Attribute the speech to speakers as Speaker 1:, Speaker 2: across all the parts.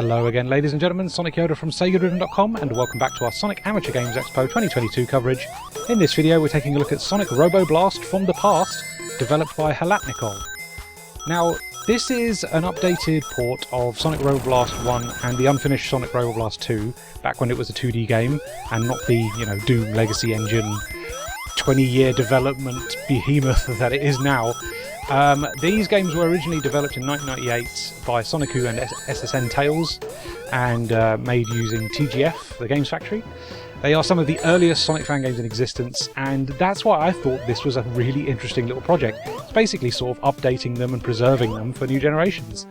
Speaker 1: Hello again, ladies and gentlemen, Sonic Yoda from SEGADriven.com, and welcome back to our Sonic Amateur Games Expo 2022 coverage. In this video we're taking a look at Sonic Robo-Blast from the past, developed by Halatnikov. Now, this is an updated port of Sonic Robo-Blast 1 and the unfinished Sonic Robo-Blast 2, back when it was a 2D game, and not the, Doom Legacy Engine 20-year development behemoth that it is now. These games were originally developed in 1998 by Sonic and SSN Tales and made using TGF, the Games Factory. They are some of the earliest Sonic fan games in existence, and that's why I thought this was a really interesting little project. It's basically sort of updating them and preserving them for new generations.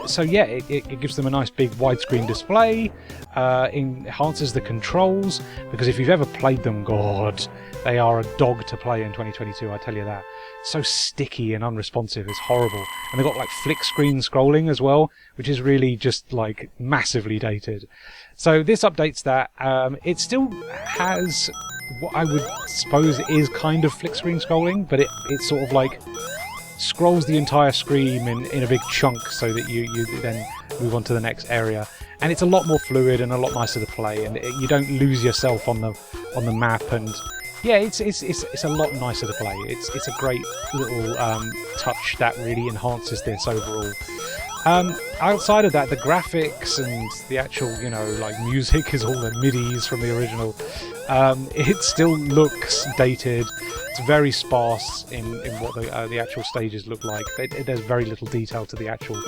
Speaker 1: So yeah, it gives them a nice big widescreen display, enhances the controls, because if you've ever played them, God, they are a dog to play in 2022, I tell you that. So sticky and unresponsive, it's horrible. And they've got like flick screen scrolling as well, which is really just like massively dated. So this updates that. It still has what I would suppose is kind of flick screen scrolling, but it sort of like scrolls the entire screen in a big chunk so that you then move on to the next area. And it's a lot more fluid and a lot nicer to play, and you don't lose yourself on the map, and yeah, it's a lot nicer to play. It's a great little touch that really enhances this overall. Outside of that, the graphics and the actual, like music is all the MIDIs from the original. It still looks dated. It's very sparse in what the actual stages look like. There's very little detail to the actual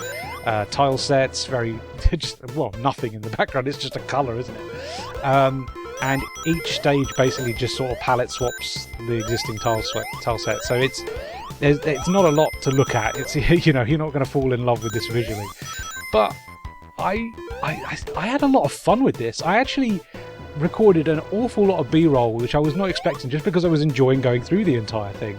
Speaker 1: tile sets. Nothing in the background. It's just a colour, isn't it? And each stage basically just sort of palette swaps the existing tile set. So it's not a lot to look at. It's you're not going to fall in love with this visually. But I had a lot of fun with this. I actually recorded an awful lot of B-roll, which I was not expecting, just because I was enjoying going through the entire thing.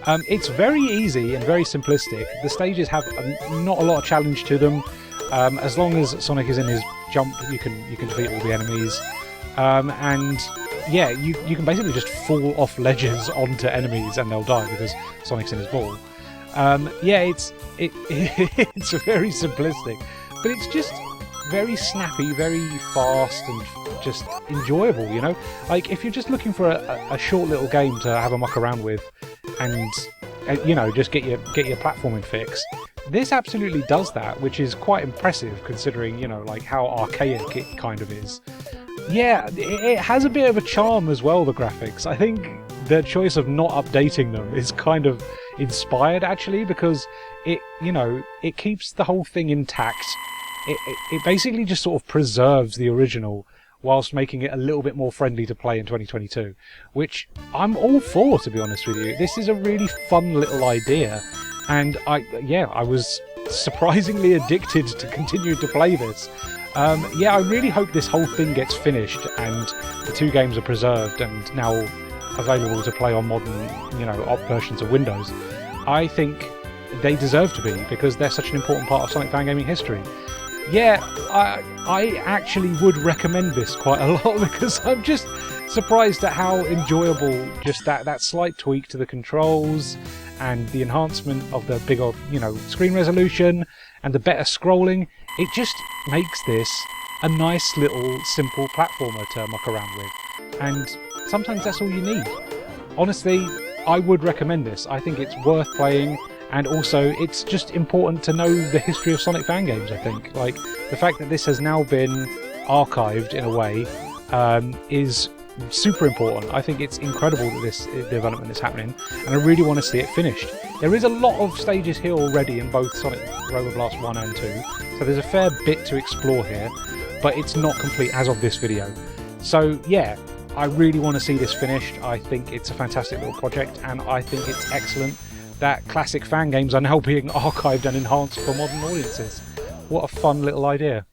Speaker 1: It's very easy and very simplistic. The stages have not a lot of challenge to them. As long as Sonic is in his jump, you can defeat all the enemies. And yeah, you can basically just fall off ledges onto enemies and they'll die because Sonic's in his ball. Yeah, it's very simplistic, but it's just very snappy, very fast, and just enjoyable. Like if you're just looking for a short little game to have a muck around with, and just get your platforming fix. This absolutely does that, which is quite impressive considering like how archaic it kind of is. Yeah, it has a bit of a charm as well, the graphics. I think the choice of not updating them is kind of inspired, actually, because it keeps the whole thing intact. It basically just sort of preserves the original whilst making it a little bit more friendly to play in 2022, which I'm all for, to be honest with you. This is a really fun little idea, and I was surprisingly addicted to continue to play this. Yeah, I really hope this whole thing gets finished and the two games are preserved and now available to play on modern, op versions of Windows. I think they deserve to be, because they're such an important part of Sonic fan gaming history. Yeah, I actually would recommend this quite a lot, because I'm just surprised at how enjoyable just that slight tweak to the controls and the enhancement of the bigger, screen resolution and the better scrolling. It just makes this a nice little simple platformer to muck around with. And sometimes that's all you need. Honestly, I would recommend this. I think it's worth playing, and also it's just important to know the history of Sonic fan games, I think. Like, the fact that this has now been archived in a way is super important. I think it's incredible that this development is happening, and I really want to see it finished. There is a lot of stages here already in both Sonic Robo-Blast 1 and 2, so there's a fair bit to explore here, but it's not complete as of this video. So yeah, I really want to see this finished. I think it's a fantastic little project, and I think it's excellent that classic fan games are now being archived and enhanced for modern audiences. What a fun little idea.